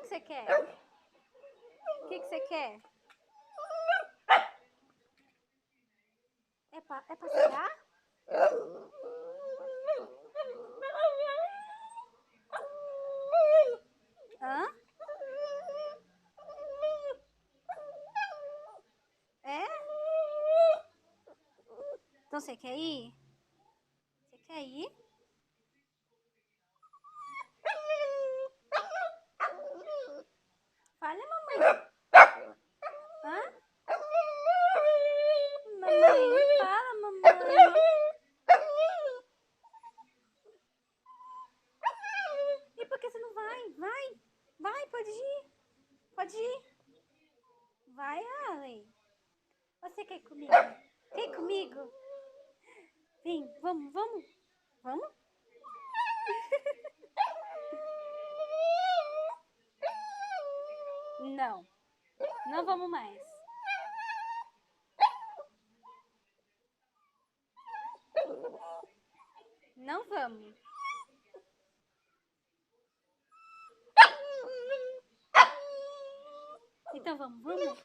que você quer? O que você quer? É passear? Hã? É? Então você quer ir? Você quer ir? Fala, mamãe. Hã? Mamãe, fala, mamãe. E por que você não vai? Vai, pode ir. Pode ir. Vai, Allen. Você quer ir comigo? Quer ir comigo? Vem, vamos. Vamos? Não vamos mais. Não vamos. Então vamos.